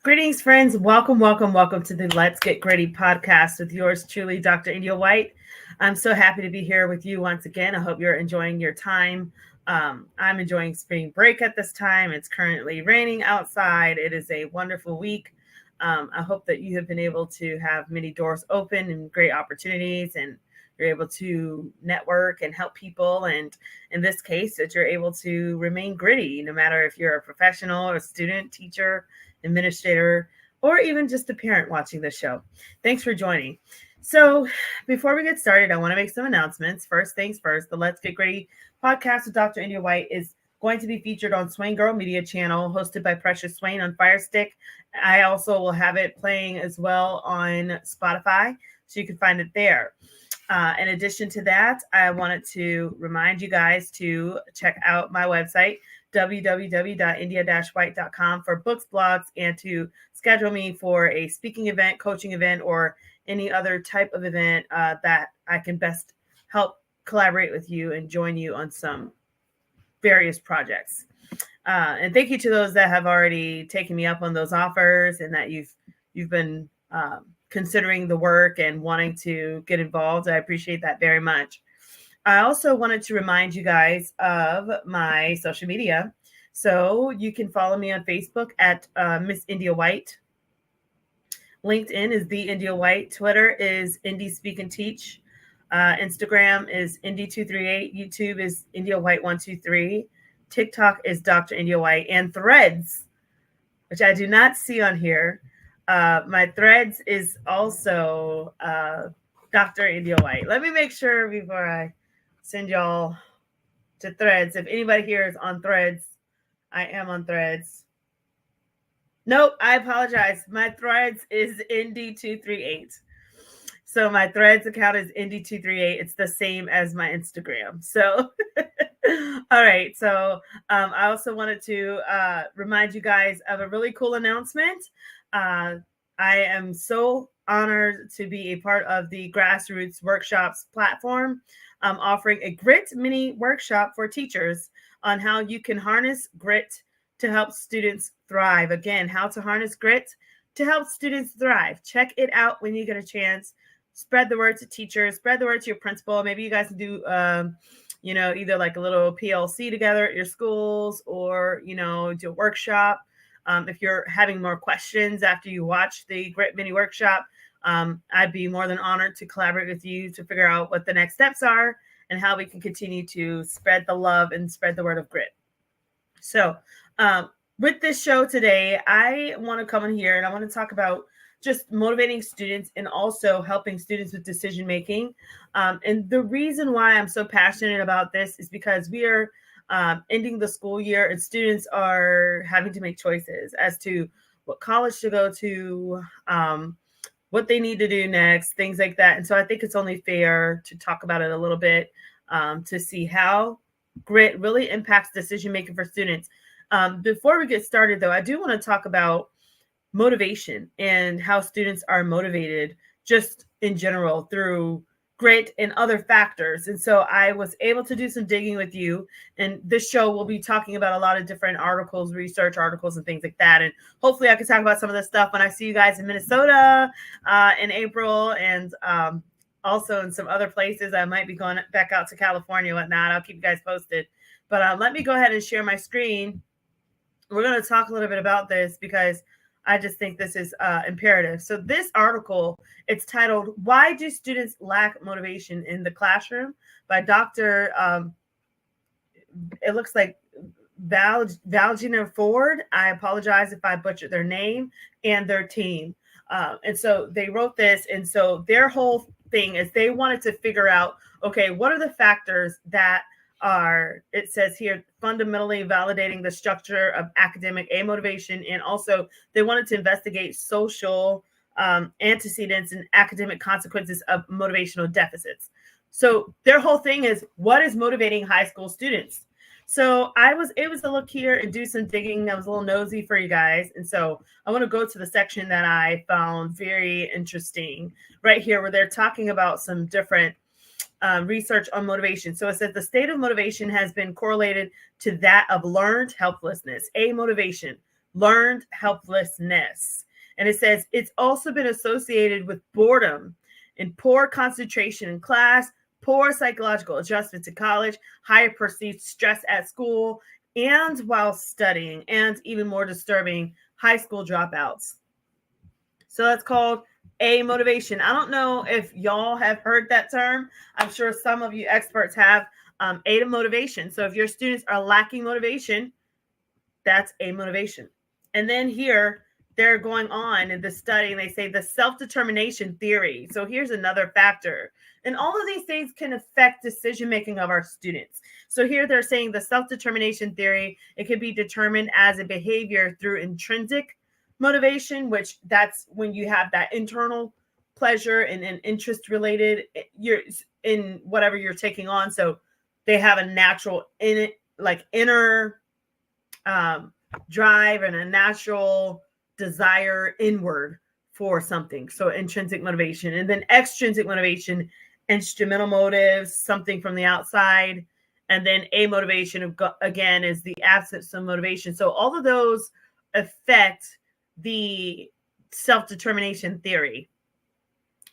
Greetings, friends. Welcome, welcome, welcome to the Let's Get Gritty podcast with yours truly, Dr. India White. I'm so happy to be here with you once again. I hope you're enjoying your time. I'm enjoying spring break at this time. It's currently raining outside. It is a wonderful week. I hope that you have been able to have many doors open and great opportunities, and you're able to network and help people. And in this case, that you're able to remain gritty, no matter if you're a professional or a student, teacher, administrator, or even just a parent watching the show. Thanks for joining. So, before we get started, I want to make some announcements. First things first, the Let's Get Gritty podcast with Dr. India White is going to be featured on Swain Girl Media channel, hosted by Precious Swain on Firestick. I also will have it playing as well on Spotify, so you can find it there. In addition to that, I wanted to remind you guys to check out my website, www.india-white.com, for books, blogs, and to schedule me for a speaking event, coaching event, or any other type of event that I can best help collaborate with you and join you on some various projects. And thank you to those that have already taken me up on those offers and that you've been considering the work and wanting to get involved. I appreciate that very much. I also wanted to remind you guys of my social media. So you can follow me on Facebook at Miss India White. LinkedIn is The India White. Twitter is Indie Speak and Teach. Instagram is Indie238. YouTube is India White 123. TikTok is Dr. India White. And Threads, which I do not see on here. My Threads is also Dr. India White. Let me make sure before I send y'all to Threads. If anybody here is on Threads, I am on Threads. Nope, I apologize. My Threads is Indie238. So my Threads account is Indie238. It's the same as my Instagram. So, all right. So I also wanted to remind you guys of a really cool announcement. I am so honored to be a part of the Grassroots Workshops platform, offering a grit mini workshop for teachers on how you can harness grit to help students thrive. Again, how to harness grit to help students thrive. Check it out when you get a chance. Spread the word to teachers, spread the word to your principal. Maybe you guys can do, either like a little PLC together at your schools, or, do a workshop. If you're having more questions after you watch the Grit Mini Workshop, I'd be more than honored to collaborate with you to figure out what the next steps are and how we can continue to spread the love and spread the word of grit. So with this show today, I want to come in here and I want to talk about just motivating students and also helping students with decision making. And the reason why I'm so passionate about this is because we are ending the school year and students are having to make choices as to what college to go to, what they need to do next, things like that. And so I think it's only fair to talk about it a little bit to see how grit really impacts decision making for students. Before we get started, though, I do want to talk about motivation and how students are motivated just in general through grit and other factors. And so I was able to do some digging with you, and this show will be talking about a lot of different articles, research articles and things like that. And hopefully I can talk about some of this stuff when I see you guys in Minnesota in April, and also in some other places. I might be going back out to California, whatnot. I'll keep you guys posted. But let me go ahead and share my screen. We're going to talk a little bit about this because I just think this is imperative. So this article, it's titled, "Why Do Students Lack Motivation in the Classroom?" by Dr. It looks like Valgina Ford. I apologize if I butchered their name, and their team. And so they wrote this. And so their whole thing is they wanted to figure out, okay, what are the factors that are, it says here, fundamentally validating the structure of academic motivation. And also they wanted to investigate social antecedents and academic consequences of motivational deficits. So their whole thing is, what is motivating high school students? So I was able to look here and do some digging. I was a little nosy for you guys. And so I want to go to the section that I found very interesting right here, where they're talking about some different research on motivation. So it says the state of motivation has been correlated to that of learned helplessness. Motivation, learned helplessness. And it says it's also been associated with boredom and poor concentration in class, poor psychological adjustment to college, higher perceived stress at school and while studying, and even more disturbing, high school dropouts. So that's called amotivation. I don't know if y'all have heard that term. I'm sure some of you experts have. Amotivation. So if your students are lacking motivation, that's amotivation. And then here they're going on in the study and they say the self-determination theory. So here's another factor. And all of these things can affect decision making of our students. So here they're saying the self-determination theory, it can be determined as a behavior through intrinsic motivation, which that's when you have that internal pleasure and interest related you're in whatever you're taking on. So they have a natural inner drive and a natural desire inward for something. So intrinsic motivation. And then extrinsic motivation, instrumental motives, something from the outside. And then amotivation, again, is the absence of motivation. So all of those affect the self-determination theory.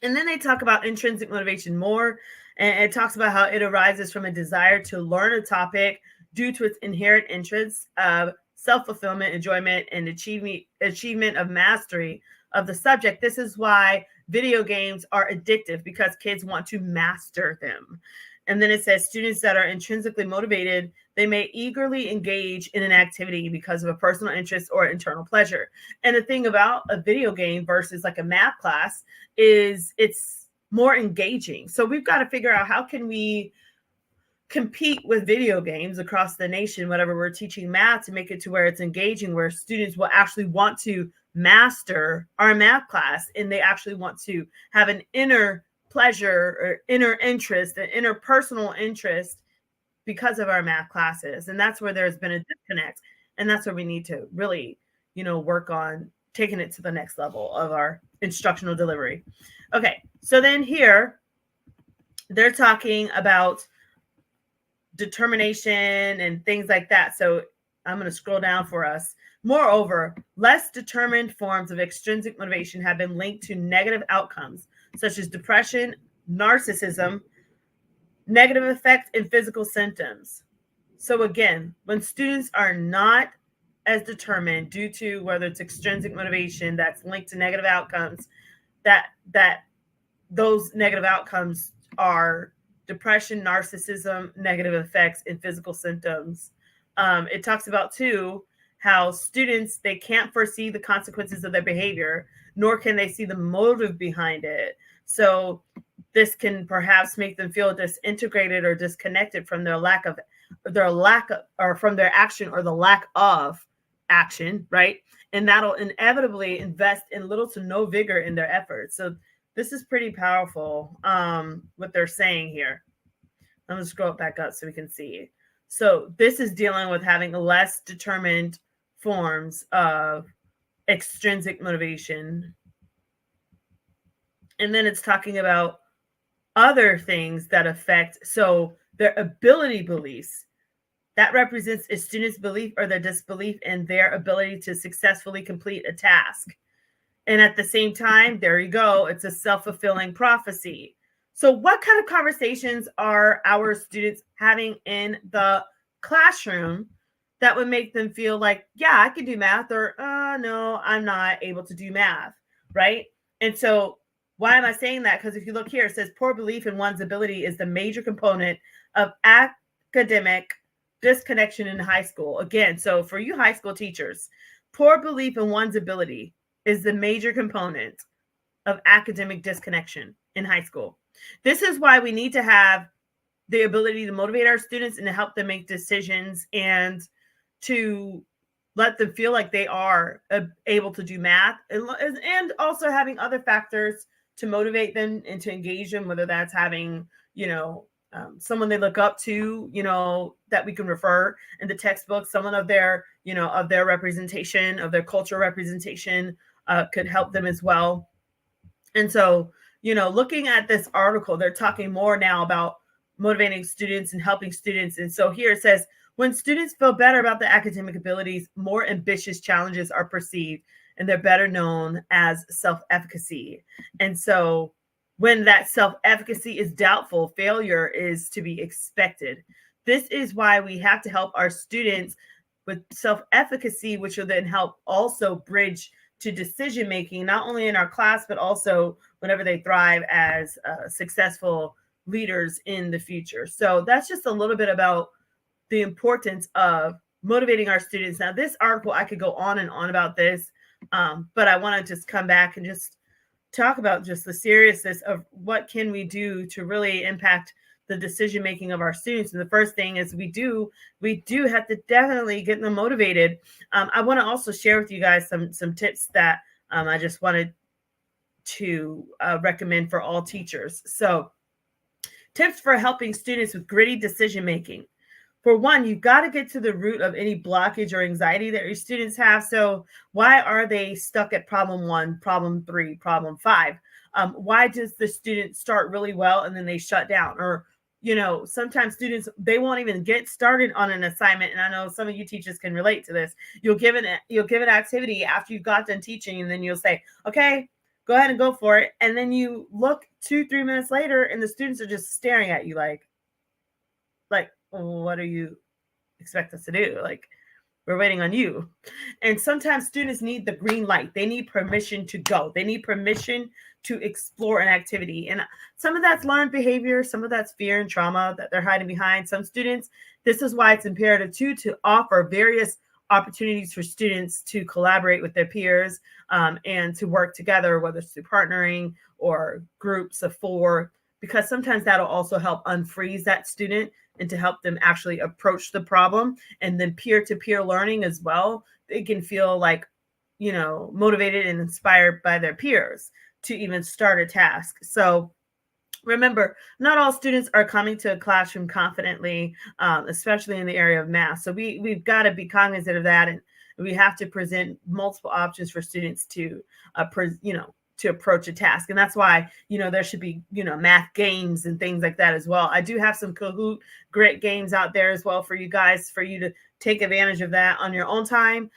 And then they talk about intrinsic motivation more. And it talks about how it arises from a desire to learn a topic due to its inherent interests of self-fulfillment, enjoyment, and achievement of mastery of the subject. This is why video games are addictive, because kids want to master them. And then it says students that are intrinsically motivated, they may eagerly engage in an activity because of a personal interest or internal pleasure. And the thing about a video game versus like a math class is it's more engaging. So we've got to figure out how can we compete with video games across the nation, whatever we're teaching math, to make it to where it's engaging, where students will actually want to master our math class and they actually want to have an inner pleasure or inner interest, an interpersonal interest because of our math classes. And that's where there's been a disconnect. And that's where we need to really, work on taking it to the next level of our instructional delivery. Okay, so then here they're talking about determination and things like that. So I'm going to scroll down for us. Moreover, less determined forms of extrinsic motivation have been linked to negative outcomes, such as depression, narcissism, negative effect, and physical symptoms. So again, when students are not as determined due to whether it's extrinsic motivation that's linked to negative outcomes, that those negative outcomes are depression, narcissism, negative effects, and physical symptoms. It talks about too how students, they can't foresee the consequences of their behavior, nor can they see the motive behind it. So this can perhaps make them feel disintegrated or disconnected from from their action or the lack of action, right? And that'll inevitably invest in little to no vigor in their efforts. So this is pretty powerful, what they're saying here. I'm going to scroll it back up so we can see. So this is dealing with having less determined forms of extrinsic motivation. And then it's talking about other things that affect, so their ability beliefs. That represents a student's belief or their disbelief in their ability to successfully complete a task. And at the same time, there you go, it's a self-fulfilling prophecy. So what kind of conversations are our students having in the classroom that would make them feel like, yeah, I can do math, or no, I'm not able to do math, right? And so why am I saying that? Because if you look here, it says poor belief in one's ability is the major component of academic disconnection in high school. Again, so for you high school teachers, poor belief in one's ability is the major component of academic disconnection in high school. This is why we need to have the ability to motivate our students and to help them make decisions and to let them feel like they are able to do math, and also having other factors to motivate them and to engage them, whether that's having, someone they look up to, that we can refer in the textbook, someone of their, of their representation, of their cultural representation, could help them as well. And so, looking at this article, they're talking more now about motivating students and helping students. And so here it says, When students feel better about their academic abilities, more ambitious challenges are perceived and they're better known as self-efficacy. And so when that self-efficacy is doubtful, failure is to be expected. This is why we have to help our students with self-efficacy, which will then help also bridge to decision making, not only in our class, but also whenever they thrive as successful leaders in the future. So that's just a little bit about the importance of motivating our students. Now, this article, I could go on and on about this, but I want to just come back and just talk about just the seriousness of what can we do to really impact the decision making of our students. And the first thing is we do have to definitely get them motivated. I want to also share with you guys some tips that I just wanted to recommend for all teachers. So tips for helping students with gritty decision making. For one, you've got to get to the root of any blockage or anxiety that your students have. So why are they stuck at problem 1, problem 3, problem 5? Why does the student start really well and then they shut down? Or, sometimes students, they won't even get started on an assignment. And I know some of you teachers can relate to this. You'll give an activity after you've got done teaching, and then you'll say, okay, go ahead and go for it. And then you look 2-3 minutes later and the students are just staring at you like, what do you expect us to do? Like, we're waiting on you. And sometimes students need the green light. They need permission to go. They need permission to explore an activity. And some of that's learned behavior. Some of that's fear and trauma that they're hiding behind. Some students, this is why it's imperative too, to offer various opportunities for students to collaborate with their peers and to work together, whether it's through partnering or groups of 4, because sometimes that'll also help unfreeze that student and to help them actually approach the problem. And then peer-to-peer learning as well. They can feel like, motivated and inspired by their peers to even start a task. So remember, not all students are coming to a classroom confidently, especially in the area of math. So we've got to be cognizant of that. And we have to present multiple options for students to, to approach a task. And that's why, there should be, math games and things like that as well. I do have some Kahoot grit games out there as well for you guys, for you to take advantage of that on your own time.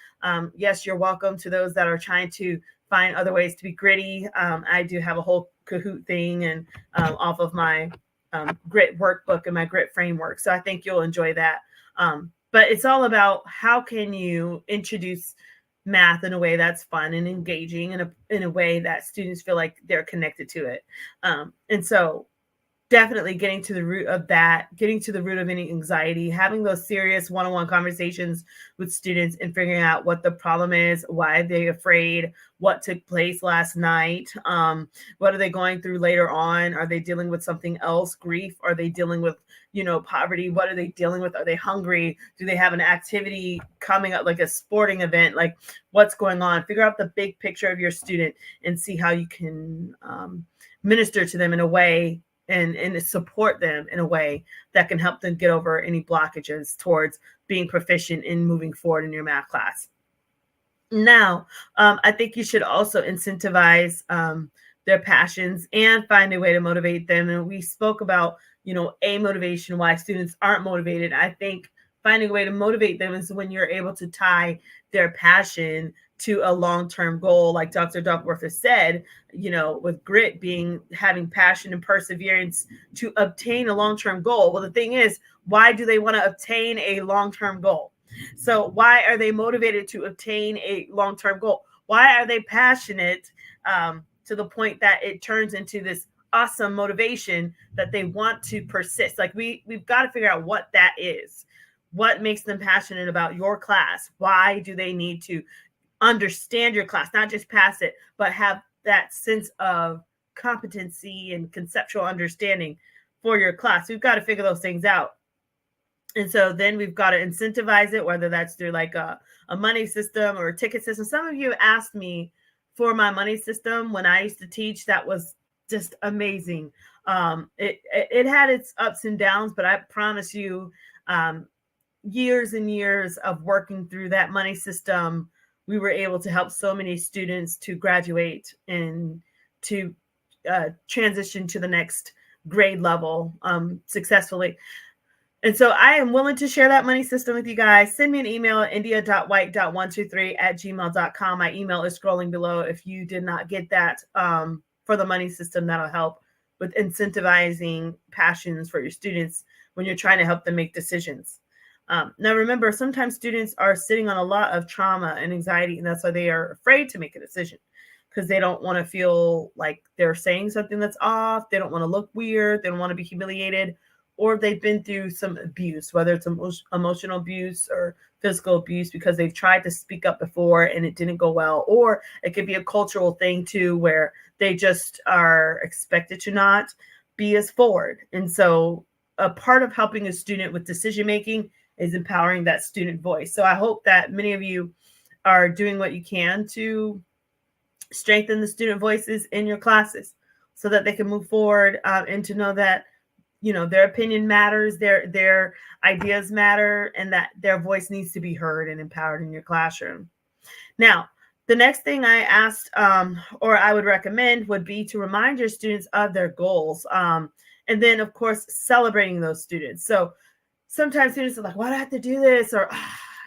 Yes, you're welcome to those that are trying to find other ways to be gritty. I do have a whole Kahoot thing and off of my grit workbook and my grit framework. So I think you'll enjoy that. But it's all about how can you introduce math in a way that's fun and engaging, in a way that students feel like they're connected to it. And so definitely getting to the root of that, getting to the root of any anxiety, having those serious one-on-one conversations with students and figuring out what the problem is, why they're afraid, what took place last night, what are they going through later on? Are they dealing with something else, grief? Are they dealing with, poverty? What are they dealing with? Are they hungry? Do they have an activity coming up, like a sporting event? Like, what's going on? Figure out the big picture of your student and see how you can minister to them in a way and support them in a way that can help them get over any blockages towards being proficient in moving forward in your math class. Now, I think you should also incentivize their passions and find a way to motivate them. And we spoke about, a motivation, why students aren't motivated. I think finding a way to motivate them is when you're able to tie their passion to a long-term goal, like Dr. Duckworth has said, with grit being having passion and perseverance to obtain a long-term goal. Well, the thing is, why do they want to obtain a long-term goal? So why are they motivated to obtain a long-term goal? Why are they passionate to the point that it turns into this awesome motivation that they want to persist? Like we've got to figure out what that is. What makes them passionate about your class? Why do they need to understand your class, not just pass it, but have that sense of competency and conceptual understanding for your class? We've got to figure those things out. And so then we've got to incentivize it, whether that's through like a money system or a ticket system. Some of you asked me for my money system when I used to teach. That was just amazing. It had its ups and downs, but I promise you, years and years of working through that money system, we were able to help so many students to graduate and to transition to the next grade level successfully. And so I am willing to share that money system with you guys. Send me an email at india.white.123@gmail.com. My email is scrolling below. If you did not get that for the money system, that'll help with incentivizing passions for your students when you're trying to help them make decisions. Now, remember, sometimes students are sitting on a lot of trauma and anxiety, and that's why they are afraid to make a decision because they don't want to feel like they're saying something that's off. They don't want to look weird. They don't want to be humiliated, or they've been through some abuse, whether it's emotional abuse or physical abuse, because they've tried to speak up before and it didn't go well. Or it could be a cultural thing too, where they just are expected to not be as forward. And so a part of helping a student with decision making is empowering that student voice. So I hope that many of you are doing what you can to strengthen the student voices in your classes so that they can move forward, and to know that, you know, their opinion matters, their ideas matter, and that their voice needs to be heard and empowered in your classroom. Now, the next thing I asked, or I would recommend, would be to remind your students of their goals. And then, of course, celebrating those students. So sometimes students are like, why do I have to do this? Or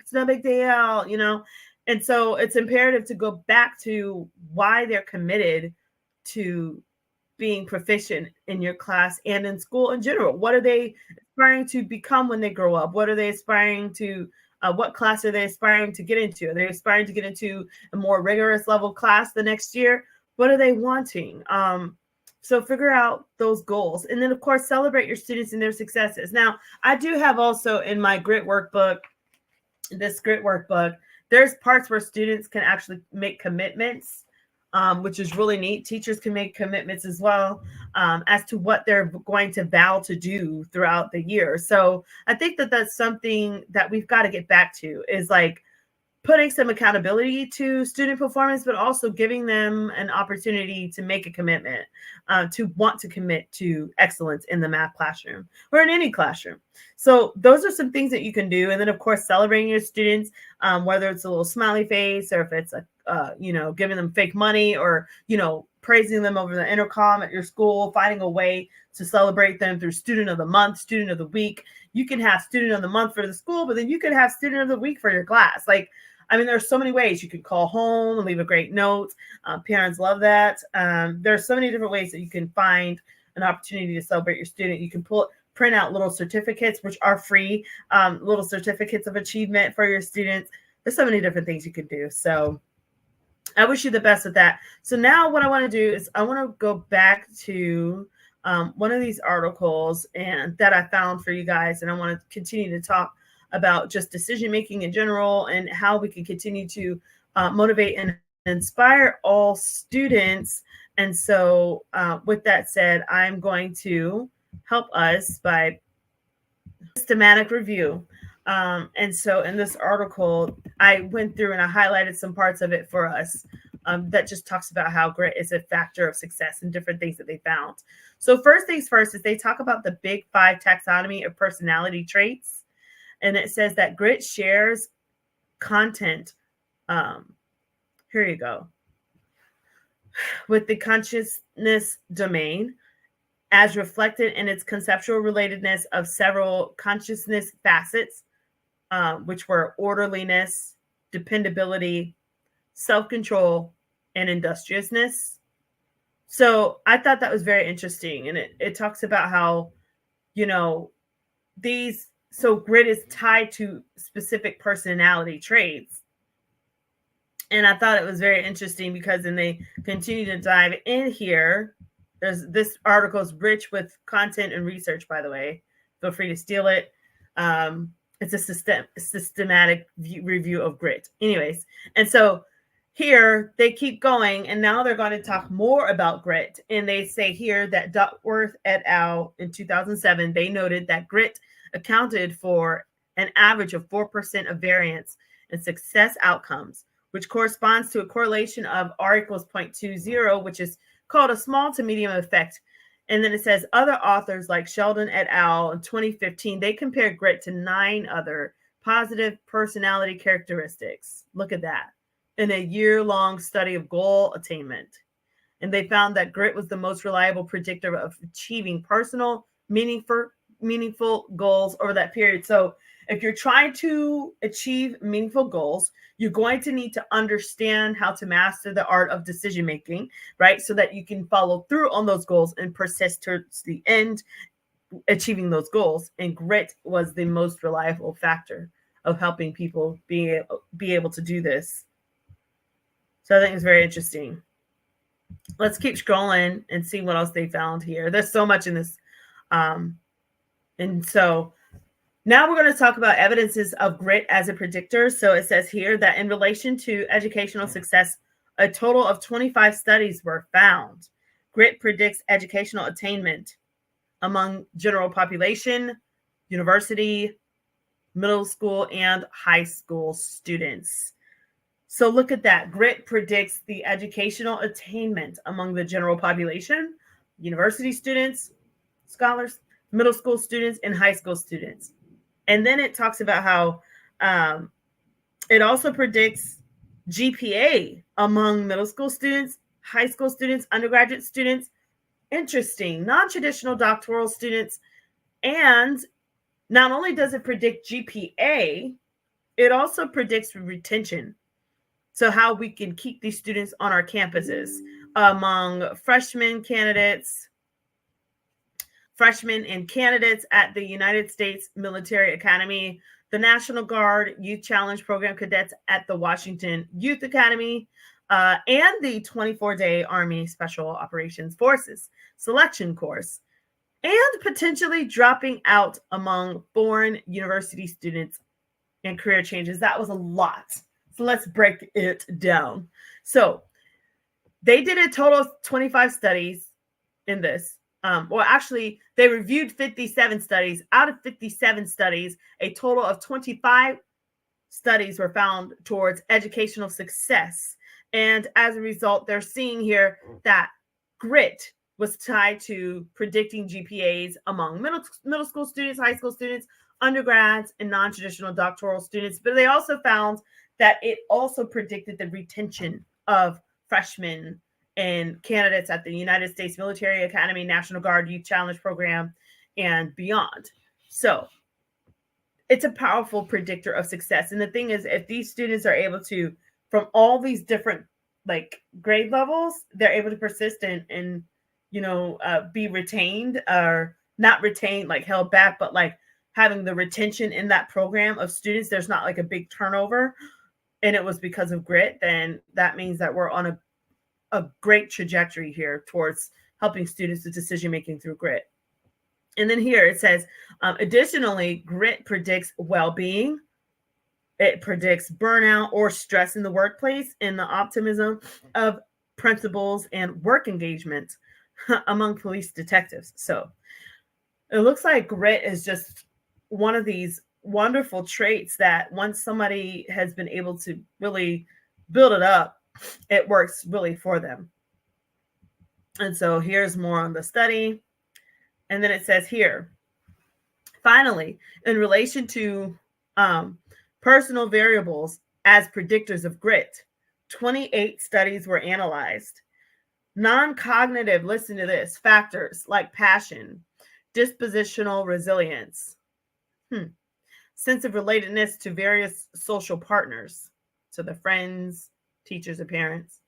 it's no big deal, you know? And so it's imperative to go back to why they're committed to being proficient in your class and in school in general. What are they aspiring to become when they grow up? What are they aspiring to, what class are they aspiring to get into? Are they aspiring to get into a more rigorous level class the next year? What are they wanting? So figure out those goals. And then, of course, celebrate your students and their successes. Now, I do have also in my grit workbook, there's parts where students can actually make commitments, which is really neat. Teachers can make commitments as well, as to what they're going to vow to do throughout the year. So I think that that's something that we've got to get back to, is like putting some accountability to student performance, but also giving them an opportunity to make a commitment, to want to commit to excellence in the math classroom or in any classroom. So those are some things that you can do. And then, of course, celebrating your students, whether it's a little smiley face or if it's giving them fake money, or, praising them over the intercom at your school, finding a way to celebrate them through student of the month, student of the week. You can have student of the month for the school, but then you can have student of the week for your class. There's so many ways. You could call home and leave a great note. Parents love that. There's so many different ways that you can find an opportunity to celebrate your student. You can print out little certificates, which are free, little certificates of achievement for your students. There's so many different things you can do. So I wish you the best with that. So now what I want to do is I want to go back to one of these articles that I found for you guys. And I want to continue to talk about just decision making in general and how we can continue to motivate and inspire all students. And so with that said, I'm going to help us by systematic review. And so in this article, I went through and I highlighted some parts of it for us, that just talks about how grit is a factor of success and different things that they found. So first things first is they talk about the Big Five taxonomy of personality traits. And it says that grit shares content. Here you go. With the consciousness domain, as reflected in its conceptual relatedness of several consciousness facets, which were orderliness, dependability, self-control, and industriousness. So I thought that was very interesting. And it talks about how, so grit is tied to specific personality traits. And I thought it was very interesting because then they continue to dive in here. This article is rich with content and research, by the way. Feel free to steal it. It's a systematic review of grit. Anyways, and so here they keep going, and now they're going to talk more about grit. And they say here that Duckworth et al. In 2007, they noted that grit accounted for an average of 4% of variance in success outcomes, which corresponds to a correlation of R equals 0.20, which is called a small to medium effect. And then it says other authors like Sheldon et al. In 2015, they compared grit to 9 other positive personality characteristics. Look at that. In a year-long study of goal attainment. And they found that grit was the most reliable predictor of achieving personal, meaningful meaningful goals over that period. So if you're trying to achieve meaningful goals, you're going to need to understand how to master the art of decision making, right? So that you can follow through on those goals and persist towards the end, achieving those goals. And grit was the most reliable factor of helping people be able to do this. So I think it's very interesting. Let's keep scrolling and see what else they found here. There's so much in this. And so now we're going to talk about evidences of grit as a predictor. So it says here that in relation to educational success, a total of 25 studies were found. Grit predicts educational attainment among general population, university, middle school, and high school students. So look at that. Grit predicts the educational attainment among the general population, university students, scholars, middle school students, and high school students. And then it talks about how it also predicts GPA among middle school students, high school students, undergraduate students. Interesting. Non-traditional doctoral students. And not only does it predict GPA, it also predicts retention. So how we can keep these students on our campuses among freshmen and candidates at the United States Military Academy, the National Guard Youth Challenge Program cadets at the Washington Youth Academy, and the 24-day Army Special Operations Forces selection course, and potentially dropping out among foreign university students and career changes. That was a lot. So let's break it down. So they did a total of 25 studies in this. Well, actually, they reviewed 57 studies. Out of 57 studies, a total of 25 studies were found towards educational success. And as a result, they're seeing here that grit was tied to predicting GPAs among middle school students, high school students, undergrads, and non-traditional doctoral students. But they also found that it also predicted the retention of freshmen and candidates at the United States Military Academy, National Guard Youth Challenge Program, and beyond. So it's a powerful predictor of success. And the thing is, if these students are able to, from all these different like grade levels, they're able to persist and be retained, or not retained, like held back, but like having the retention in that program of students, there's not like a big turnover, and it was because of grit, then that means that we're on a great trajectory here towards helping students with decision making through grit. And then here it says, additionally, grit predicts well-being. It predicts burnout or stress in the workplace, and the optimism of principals and work engagement among police detectives. So it looks like grit is just one of these wonderful traits that once somebody has been able to really build it up, it works really for them. And so here's more on the study. And then it says here, finally, in relation to personal variables as predictors of grit, 28 studies were analyzed. Non-cognitive, listen to this, factors like passion, dispositional resilience, sense of relatedness to various social partners, so the friends, teachers, and parents,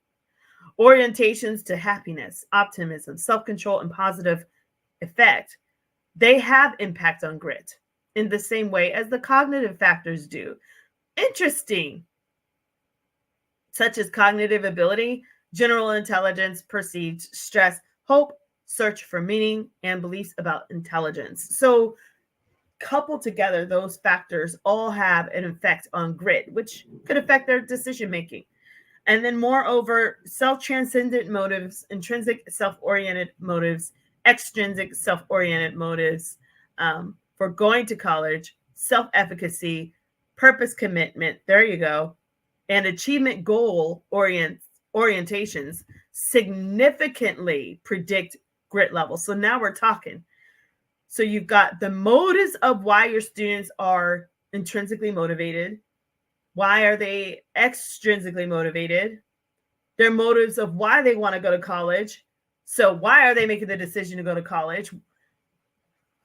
orientations to happiness, optimism, self-control, and positive effect, they have impact on grit in the same way as the cognitive factors do. Interesting. Such as cognitive ability, general intelligence, perceived stress, hope, search for meaning, and beliefs about intelligence. So coupled together, those factors all have an effect on grit, which could affect their decision making. And then moreover, self-transcendent motives, intrinsic self-oriented motives, extrinsic self-oriented motives for going to college, self-efficacy, purpose commitment, there you go, and achievement goal orientations significantly predict grit levels. So now we're talking. So you've got the motives of why your students are intrinsically motivated. Why are they extrinsically motivated? Their motives of why they want to go to college. So why are they making the decision to go to college?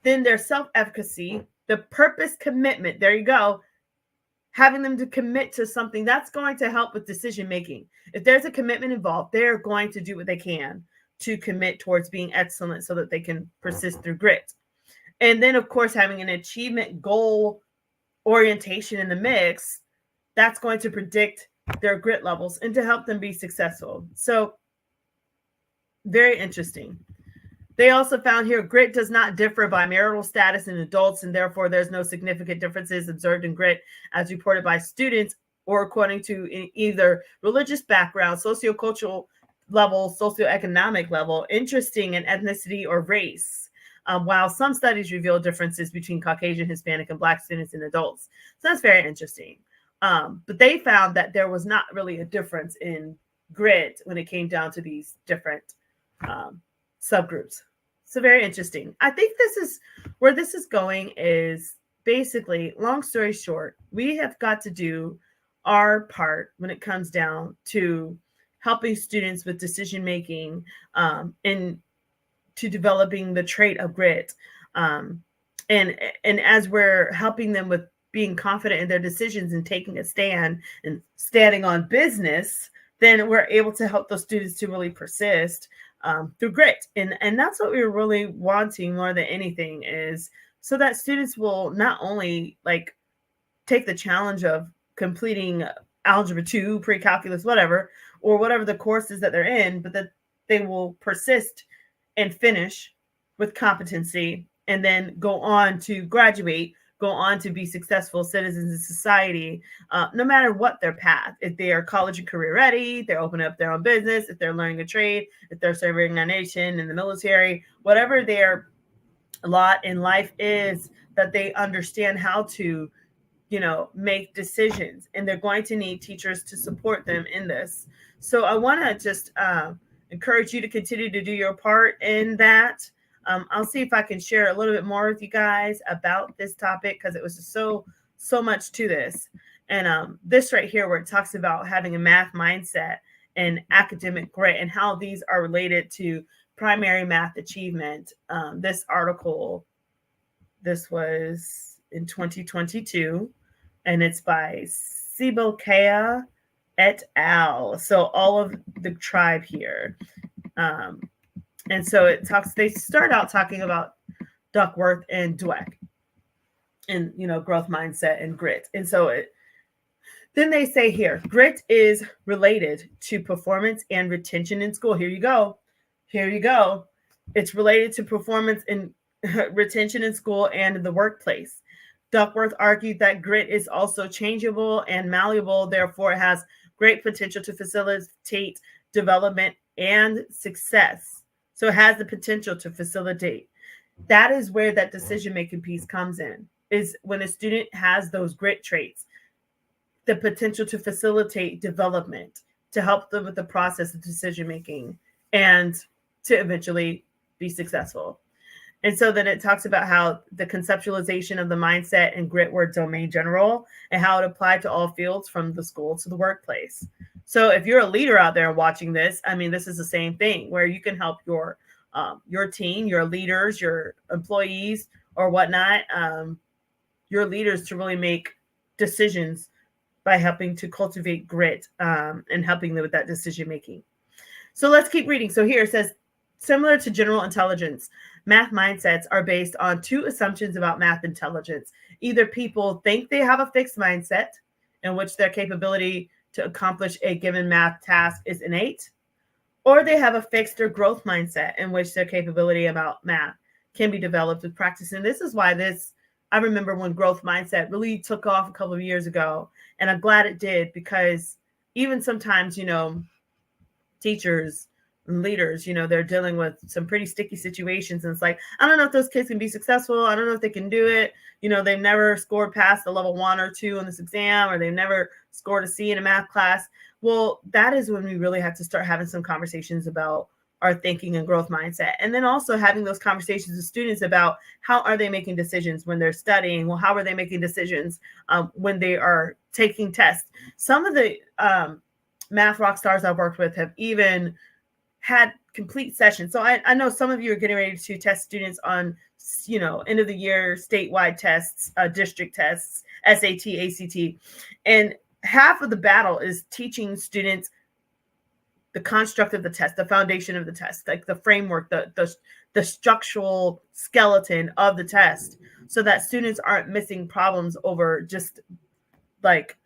Then their self-efficacy, the purpose commitment. There you go. Having them to commit to something that's going to help with decision making. If there's a commitment involved, they're going to do what they can to commit towards being excellent so that they can persist through grit. And then, of course, having an achievement goal orientation in the mix, that's going to predict their grit levels and to help them be successful. So, very interesting. They also found here grit does not differ by marital status in adults, and therefore there's no significant differences observed in grit as reported by students or according to either religious background, sociocultural level, socioeconomic level, interesting in ethnicity or race. While some studies reveal differences between Caucasian, Hispanic, and Black students and adults. So that's very interesting. But they found that there was not really a difference in grit when it came down to these different subgroups. So very interesting. I think this is where this is going is basically, long story short, we have got to do our part when it comes down to helping students with decision making and to developing the trait of grit. And as we're helping them with being confident in their decisions and taking a stand and standing on business, then we're able to help those students to really persist through grit. And that's what we're really wanting more than anything, is so that students will not only like take the challenge of completing algebra 2, pre-calculus, whatever, or whatever the courses that they're in, but that they will persist and finish with competency and then go on to graduate, go on to be successful citizens in society, no matter what their path. If they are college and career ready, they're opening up their own business, if they're learning a trade, if they're serving a nation in the military, whatever their lot in life is, that they understand how to, make decisions. And they're going to need teachers to support them in this. So I want to just encourage you to continue to do your part in that. I'll see if I can share a little bit more with you guys about this topic, because it was just so much to this. And this right here, where it talks about having a math mindset and academic grit and how these are related to primary math achievement. This article, this was in 2022, and it's by Sibokea et al. So all of the tribe here. And so they start out talking about Duckworth and Dweck and, growth mindset and grit. And so then they say here, grit is related to performance and retention in school. Here you go. It's related to performance and retention in school and in the workplace. Duckworth argued that grit is also changeable and malleable, therefore it has great potential to facilitate development and success. So it has the potential to facilitate. That is where that decision-making piece comes in, is when a student has those grit traits, the potential to facilitate development, to help them with the process of decision-making and to eventually be successful. And so then it talks about how the conceptualization of the mindset and grit were domain general and how it applied to all fields from the school to the workplace. So if you're a leader out there watching this, this is the same thing where you can help your team, your leaders, your employees or whatnot, your leaders to really make decisions by helping to cultivate grit and helping them with that decision making. So let's keep reading. So here it says, similar to general intelligence, math mindsets are based on two assumptions about math intelligence. Either people think they have a fixed mindset in which their capability to accomplish a given math task is innate, or they have a fixed or growth mindset in which their capability about math can be developed with practice. And this is why I remember when growth mindset really took off a couple of years ago, and I'm glad it did, because even sometimes, teachers and leaders, they're dealing with some pretty sticky situations. And it's like, I don't know if those kids can be successful. I don't know if they can do it. They've never scored past the level 1 or 2 in this exam, or they've never scored a C in a math class. Well, that is when we really have to start having some conversations about our thinking and growth mindset. And then also having those conversations with students about how are they making decisions when they're studying? Well, how are they making decisions when they are taking tests? Some of the math rock stars I've worked with have even had complete sessions. So I know some of you are getting ready to test students on end of the year statewide tests, district tests, SAT, ACT. And half of the battle is teaching students the construct of the test, the foundation of the test, like the framework, the structural skeleton of the test, so that students aren't missing problems over just like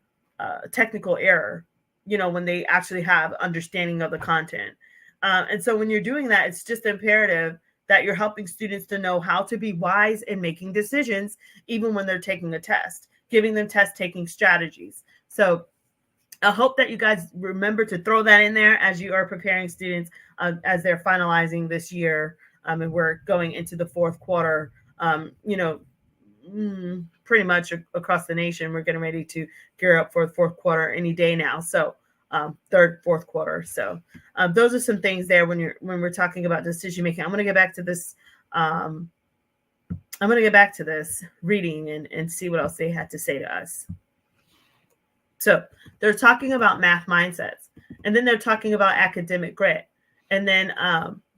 technical error, when they actually have understanding of the content. And so when you're doing that, it's just imperative that you're helping students to know how to be wise in making decisions, even when they're taking a test, giving them test taking strategies. So I hope that you guys remember to throw that in there as you are preparing students as they're finalizing this year. And we're going into the fourth quarter, pretty much across the nation. We're getting ready to gear up for the fourth quarter any day now. So third, fourth quarter. So those are some things there when we're talking about decision making. I'm going to get back to this. I'm going to get back to this reading and see what else they had to say to us. So they're talking about math mindsets, and then they're talking about academic grit. And then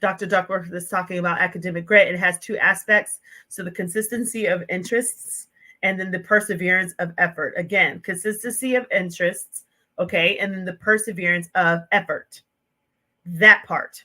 Dr. Duckworth is talking about academic grit. It has two aspects. So the consistency of interests and then the perseverance of effort. Again, consistency of interests, okay, and then the perseverance of effort. That part,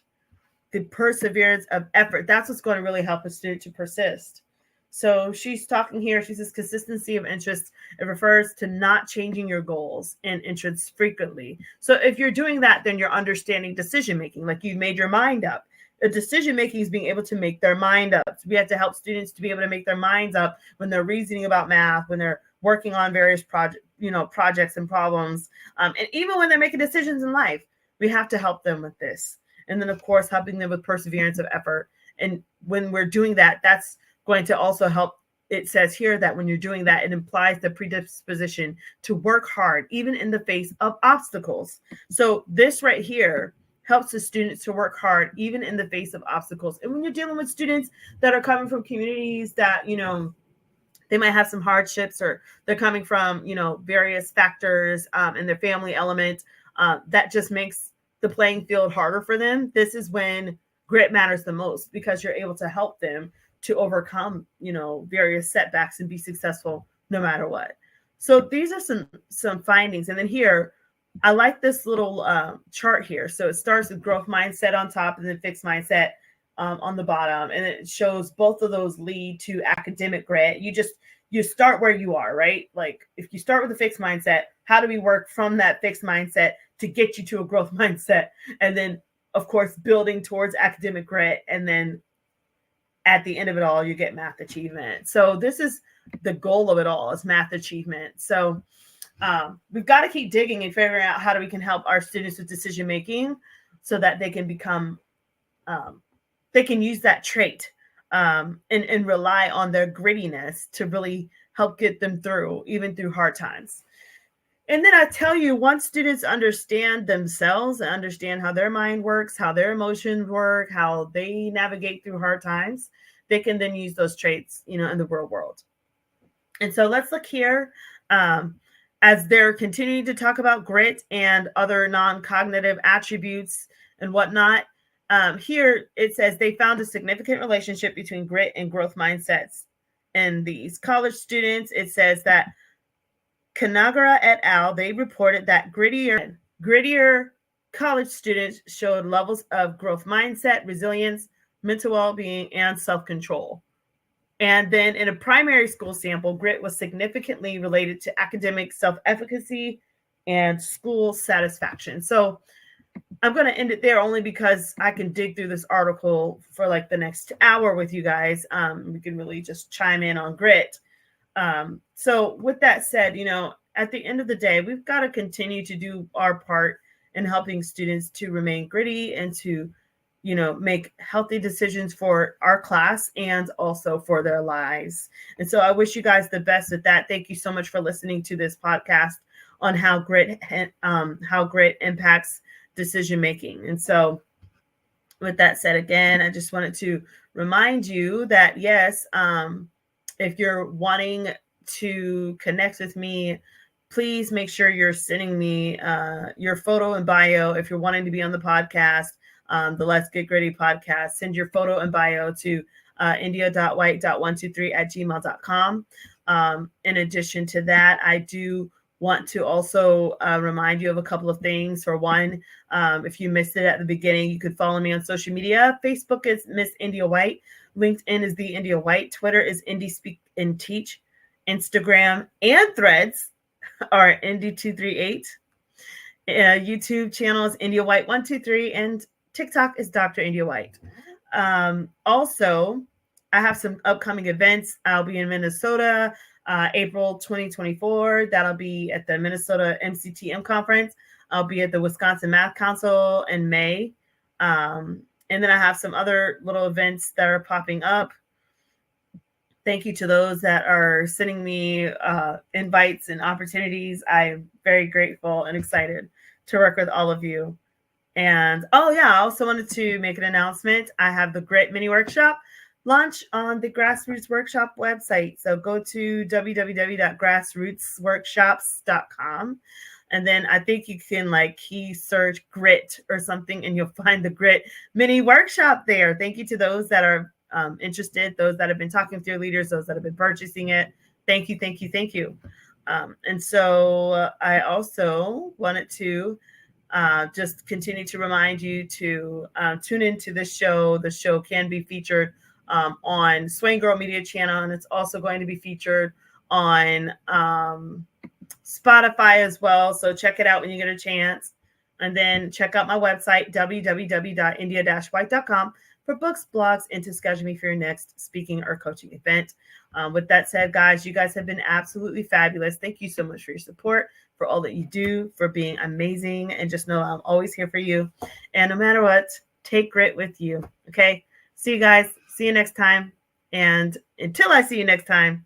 the perseverance of effort, that's what's going to really help a student to persist. So she's talking here, she says consistency of interest. It refers to not changing your goals and interests frequently. So if you're doing that, then you're understanding decision-making, like you've made your mind up. The decision-making is being able to make their mind up. So we have to help students to be able to make their minds up when they're reasoning about math, when they're working on various projects and problems. And even when they're making decisions in life, we have to help them with this. And then of course, helping them with perseverance of effort. And when we're doing that, that's going to also help. It says here that when you're doing that, it implies the predisposition to work hard, even in the face of obstacles. So this right here helps the students to work hard, even in the face of obstacles. And when you're dealing with students that are coming from communities that, they might have some hardships, or they're coming from, various factors in their family element, that just makes the playing field harder for them. This is when grit matters the most, because you're able to help them to overcome, various setbacks and be successful no matter what. So these are some findings. And then here, I like this little chart here. So it starts with growth mindset on top and then fixed mindset on the bottom. And it shows both of those lead to academic grit. You start where you are, right? Like if you start with a fixed mindset, how do we work from that fixed mindset to get you to a growth mindset? And then of course, building towards academic grit, and then at the end of it all, you get math achievement. So this is the goal of it all, is math achievement. So we've got to keep digging and figuring out how we can help our students with decision making, so that they can become, they can use that trait and rely on their grittiness to really help get them through, even through hard times. And then I tell you, once students understand themselves and understand how their mind works, how their emotions work, how they navigate through hard times, they can then use those traits, in the real world. And so let's look here as they're continuing to talk about grit and other non-cognitive attributes and whatnot. Here it says they found a significant relationship between grit and growth mindsets. And these college students, it says that Kanagara et al., they reported that grittier college students showed levels of growth mindset, resilience, mental well-being, and self-control. And then in a primary school sample, grit was significantly related to academic self-efficacy and school satisfaction. So I'm going to end it there only because I can dig through this article for like the next hour with you guys. We can really just chime in on grit. So with that said, at the end of the day, we've got to continue to do our part in helping students to remain gritty and to, make healthy decisions for our class and also for their lives. And so I wish you guys the best with that. Thank you so much for listening to this podcast on how grit impacts decision making. And so with that said, again, I just wanted to remind you that, yes, if you're wanting to connect with me, please make sure you're sending me your photo and bio. If you're wanting to be on the podcast, the Let's Get Gritty podcast, send your photo and bio to india.white.123@gmail.com. In addition to that, I do want to also remind you of a couple of things. For one, if you missed it at the beginning, you could follow me on social media. Facebook is Miss India White. LinkedIn is The India White. Twitter is Indie Speak and Teach. Instagram and Threads are Indie238. YouTube channel is India White 123, and TikTok is Dr. India White. Also, I have some upcoming events. I'll be in Minnesota, April 2024. That'll be at the Minnesota MCTM conference. I'll be at the Wisconsin Math Council in May. And then I have some other little events that are popping up. Thank you to those that are sending me invites and opportunities. I'm very grateful and excited to work with all of you. And I also wanted to make an announcement. I have the Grit Mini Workshop launch on the Grassroots Workshop website. So go to www.grassrootsworkshops.com. And then I think you can key search Grit or something, and you'll find the Grit Mini Workshop there. Thank you to those that are interested, those that have been talking to your leaders, those that have been purchasing it. Thank you, thank you, thank you. And so I also wanted to just continue to remind you to tune into this show. The show can be featured on Swain Girl Media Channel, and it's also going to be featured on Spotify as well. So check it out when you get a chance. And then check out my website, www.india-white.com, for books, blogs, and to schedule me for your next speaking or coaching event. With that said, guys, you guys have been absolutely fabulous. Thank you so much for your support, for all that you do, for being amazing. And just know I'm always here for you. And no matter what, take grit with you. Okay. See you guys. See you next time. And until I see you next time,